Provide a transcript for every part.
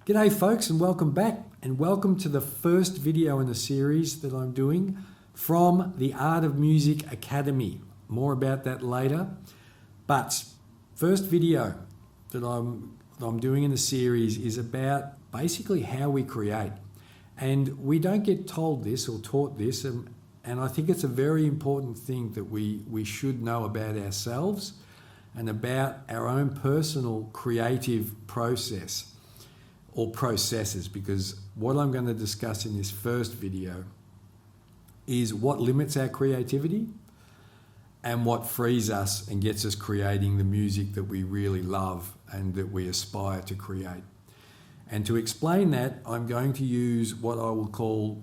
G'day folks, and welcome back, and welcome to the first video in the series that I'm doing from the Art of Music Academy. More about that later. But first video that I'm doing in the series is about basically how we create. And we don't get told this or taught this, and I think it's a very important thing that we should know about ourselves and about our own personal creative process or processes, because what I'm going to discuss in this first video is what limits our creativity and what frees us and gets us creating the music that we really love and that we aspire to create. And to explain that, I'm going to use what I will call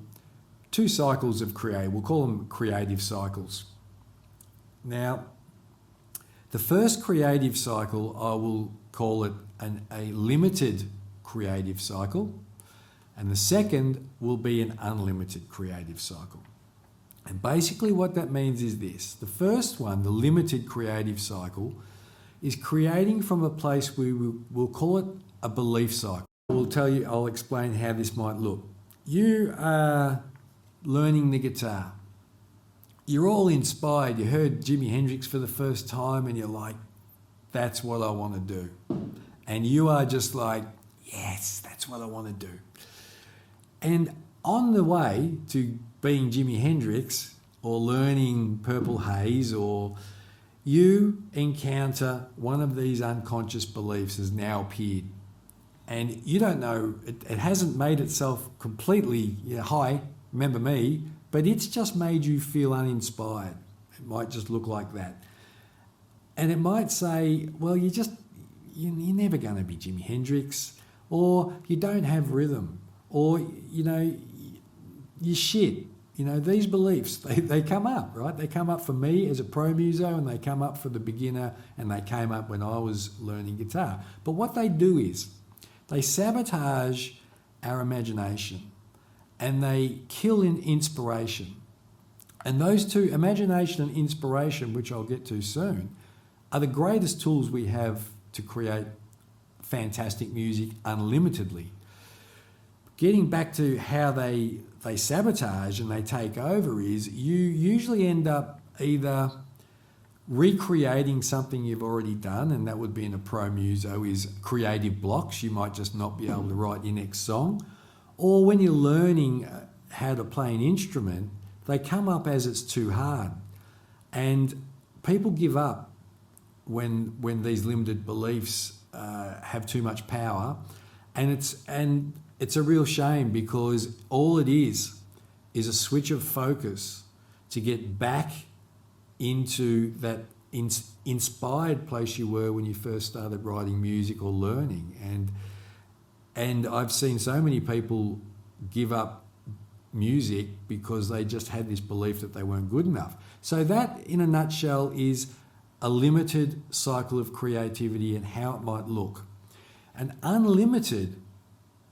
two cycles of create. We'll call them creative cycles. Now, the first creative cycle, I will call it a limited creative cycle, and the second will be an unlimited creative cycle. And basically what that means is this. The first one, the limited creative cycle, is creating from a place where we'll call it a belief cycle. I'll explain how this might look. You are learning the guitar. You're all inspired. You heard Jimi Hendrix for the first time and you're like, that's what I want to do. And you are just like, yes, that's what I want to do. And on the way to being Jimi Hendrix or learning Purple Haze, or you encounter one of these unconscious beliefs has now appeared. And you don't know, it hasn't made itself completely, hi, remember me, but it's just made you feel uninspired. It might just look like that. And it might say, well, you're never going to be Jimi Hendrix, or you don't have rhythm, or, you're shit. These beliefs, they come up, right? They come up for me as a pro muso, and they come up for the beginner, and they came up when I was learning guitar. But what they do is they sabotage our imagination and they kill inspiration. And those two, imagination and inspiration, which I'll get to soon, are the greatest tools we have to create fantastic music unlimitedly. Getting back to how they sabotage and they take over is you usually end up either recreating something you've already done, and that would be in a pro muso is creative blocks. You might just not be able to write your next song. Or when you're learning how to play an instrument, they come up as it's too hard. And people give up when these limited beliefs have too much power. And it's a real shame, because all it is a switch of focus to get back into that inspired place you were when you first started writing music or learning. And I've seen so many people give up music because they just had this belief that they weren't good enough. So that, in a nutshell, is a limited cycle of creativity and how it might look. An unlimited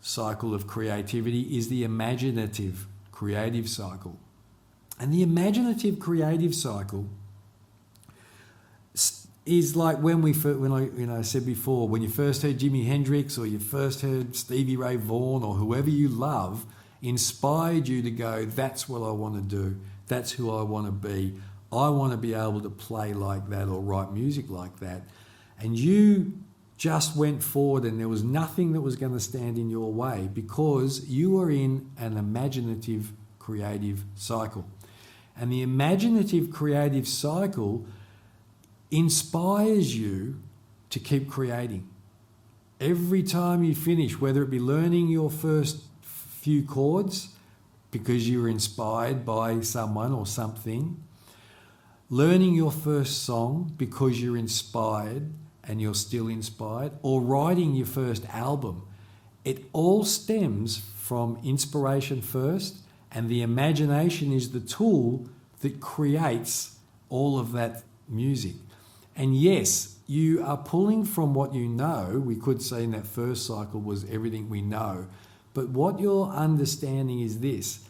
cycle of creativity is the imaginative creative cycle. And the imaginative creative cycle is like when I said before, when you first heard Jimi Hendrix, or you first heard Stevie Ray Vaughan, or whoever you love, inspired you to go, that's what I want to do. That's who I want to be. I want to be able to play like that or write music like that. And you just went forward, and there was nothing that was going to stand in your way, because you were in an imaginative creative cycle. And the imaginative creative cycle inspires you to keep creating. Every time you finish, whether it be learning your first few chords because you were inspired by someone or something, learning your first song because you're inspired and you're still inspired, or writing your first album, it all stems from inspiration first, and the imagination is the tool that creates all of that music. And yes, you are pulling from what you know. We could say in that first cycle was everything we know. But what you're understanding is this: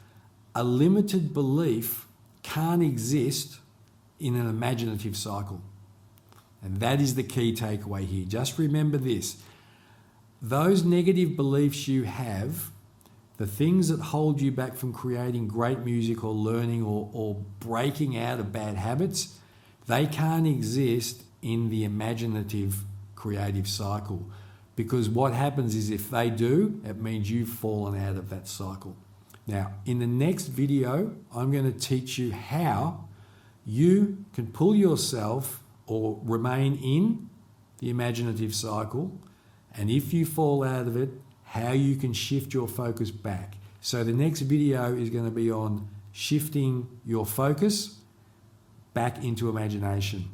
a limited belief can't exist in an imaginative cycle. And that is the key takeaway here. Just remember this. those negative beliefs you have, the things that hold you back from creating great music or learning or breaking out of bad habits, they can't exist in the imaginative creative cycle. Because what happens is if they do, it means you've fallen out of that cycle. Now, in the next video, I'm going to teach you how you can pull yourself or remain in the imaginative cycle, and if you fall out of it, how you can shift your focus back. So the next video is going to be on shifting your focus back into imagination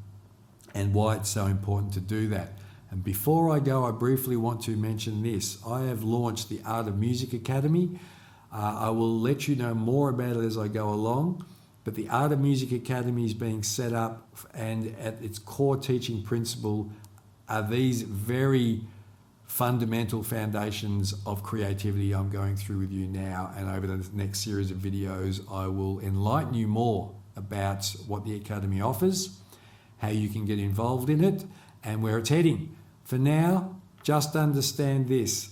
and why it's so important to do that. And before I go, I briefly want to mention this. I have launched the Art of Music Academy. I will let you know more about it as I go along, but the Art of Music Academy is being set up, and at its core teaching principle are these very fundamental foundations of creativity I'm going through with you now, and over the next series of videos I will enlighten you more about what the Academy offers, how you can get involved in it, and where it's heading. For now, just understand this.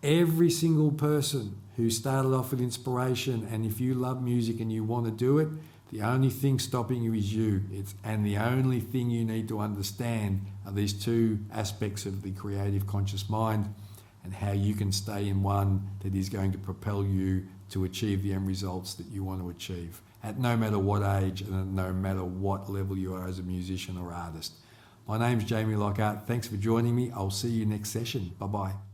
Every single person who started off with inspiration, and if you love music and you want to do it, the only thing stopping you is you. And the only thing you need to understand are these two aspects of the creative conscious mind and how you can stay in one that is going to propel you to achieve the end results that you want to achieve at no matter what age and at no matter what level you are as a musician or artist. My name's Jamie Lockhart. Thanks for joining me. I'll see you next session. Bye-bye.